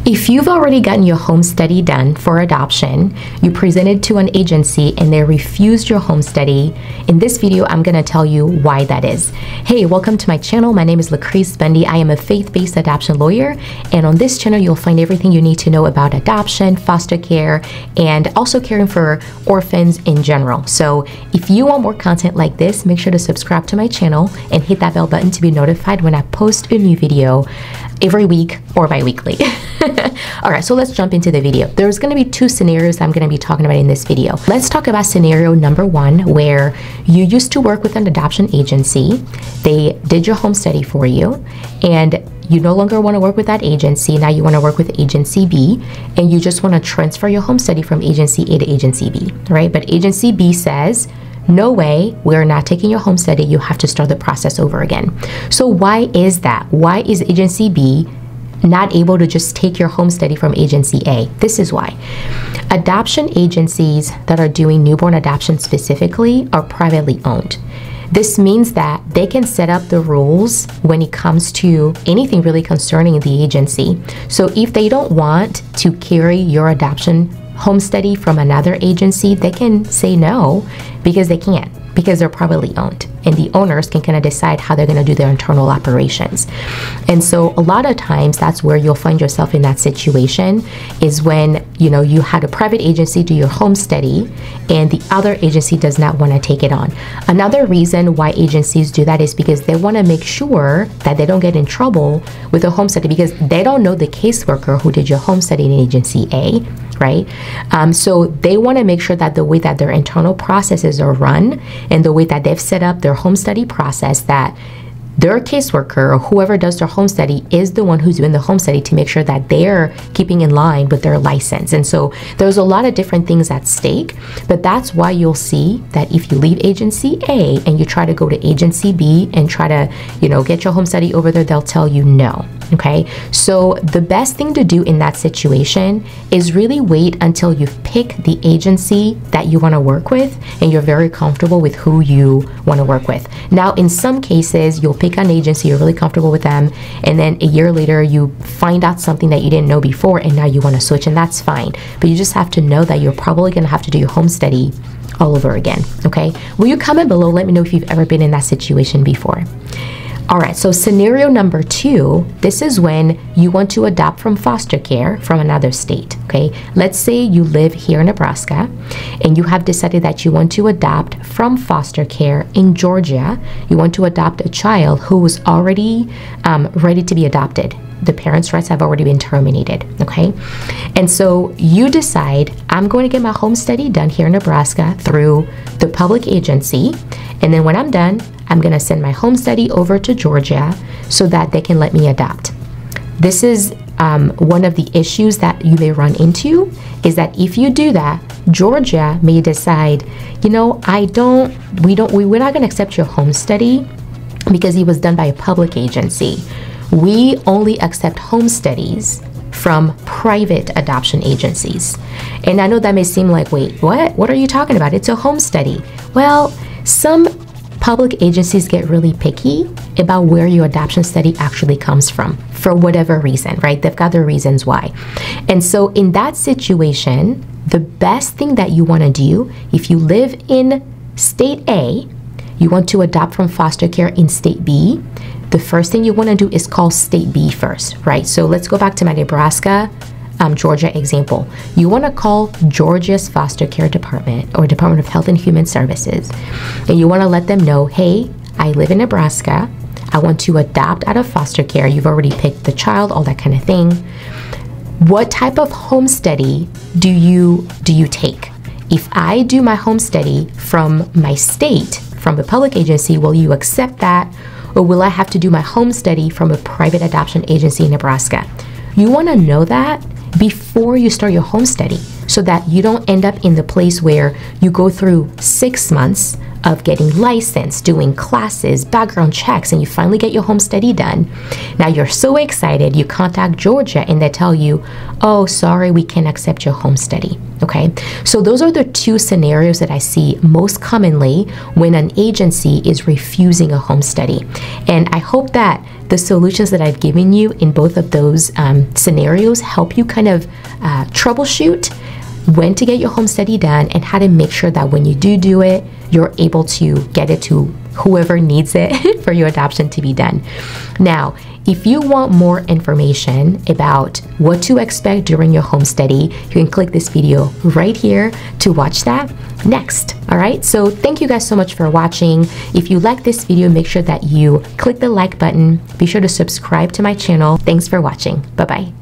If you've already gotten your home study done for adoption, you presented to an agency and they refused your home study, in this video, I'm gonna tell you why that is. Hey, welcome to my channel. My name is Lucrece Bundy. I am a faith-based adoption lawyer. And on this channel, you'll find everything you need to know about adoption, foster care, and also caring for orphans in general. So if you want more content like this, make sure to subscribe to my channel and hit that bell button to be notified when I post a new video every week or bi-weekly. All right, so let's jump into the video. There's going to be two scenarios I'm going to be talking about in this video. Let's talk about scenario number one, where you used to work with an adoption agency. They did your home study for you, and you no longer want to work with that agency. Now you want to work with agency B, and you just want to transfer your home study from agency A to agency B, right? But agency B says, no way, we're not taking your home study. You have to start the process over again. So why is that? Why is agency B not able to just take your home study from agency A? This is why. Adoption agencies that are doing newborn adoption specifically are privately owned. This means that they can set up the rules when it comes to anything really concerning the agency. So if they don't want to carry your adoption home study from another agency, they can say no because they can't, because they're privately owned, and the owners can kind of decide how they're going to do their internal operations. And so a lot of times that's where you'll find yourself in that situation, is when you had a private agency do your home study and the other agency does not want to take it on. Another reason why agencies do that is because they want to make sure that they don't get in trouble with the home study, because they don't know the caseworker who did your home study in agency A, right? So they want to make sure that the way that their internal processes are run and the way that they've set up their home study process, that their caseworker or whoever does their home study is the one who's doing the home study to make sure that they're keeping in line with their license. And so there's a lot of different things at stake, but that's why you'll see that if you leave agency A and you try to go to agency B and try to, get your home study over there, they'll tell you no. Okay, so the best thing to do in that situation is really wait until you've picked the agency that you want to work with and you're very comfortable with who you want to work with. Now, in some cases, you'll pick an agency, you're really comfortable with them, and then a year later you find out something that you didn't know before and now you want to switch, and that's fine. But you just have to know that you're probably going to have to do your home study all over again. Okay, will you comment below? Let me know if you've ever been in that situation before. All right, so scenario number two, this is when you want to adopt from foster care from another state, okay? Let's say you live here in Nebraska and you have decided that you want to adopt from foster care in Georgia. You want to adopt a child who is already ready to be adopted. The parents' rights have already been terminated, okay? And so you decide, I'm going to get my home study done here in Nebraska through the public agency, and then when I'm done, I'm going to send my home study over to Georgia so that they can let me adopt. This is one of the issues that you may run into, is that if you do that, Georgia may decide, we're not going to accept your home study because it was done by a public agency. We only accept home studies from private adoption agencies. And I know that may seem like, wait, what? What are you talking about? It's a home study. Well, some public agencies get really picky about where your adoption study actually comes from for whatever reason, right? They've got their reasons why. And so in that situation, the best thing that you want to do, if you live in state A, you want to adopt from foster care in state B, the first thing you want to do is call state B first, right? So let's go back to my Nebraska, Georgia example. You want to call Georgia's foster care department or Department of Health and Human Services, and you want to let them know, hey, I live in Nebraska. I want to adopt out of foster care. You've already picked the child, all that kind of thing. What type of home study do you take? If I do my home study from my state, from the public agency, will you accept that? Or will I have to do my home study from a private adoption agency in Nebraska? You want to know that before you start your home study so that you don't end up in the place where you go through 6 months of getting licensed, doing classes, background checks, and you finally get your home study done. Now you're so excited, you contact Georgia and they tell you, oh, sorry, we can't accept your home study. Okay, so those are the two scenarios that I see most commonly when an agency is refusing a home study. And I hope that the solutions that I've given you in both of those scenarios help you kind of troubleshoot when to get your home study done and how to make sure that when you do it, you're able to get it to whoever needs it for your adoption to be done. Now, if you want more information about what to expect during your home study, you can click this video right here to watch that next. All right, so thank you guys so much for watching. If you like this video, make sure that you click the like button. Be sure to subscribe to my channel. Thanks for watching. Bye-bye.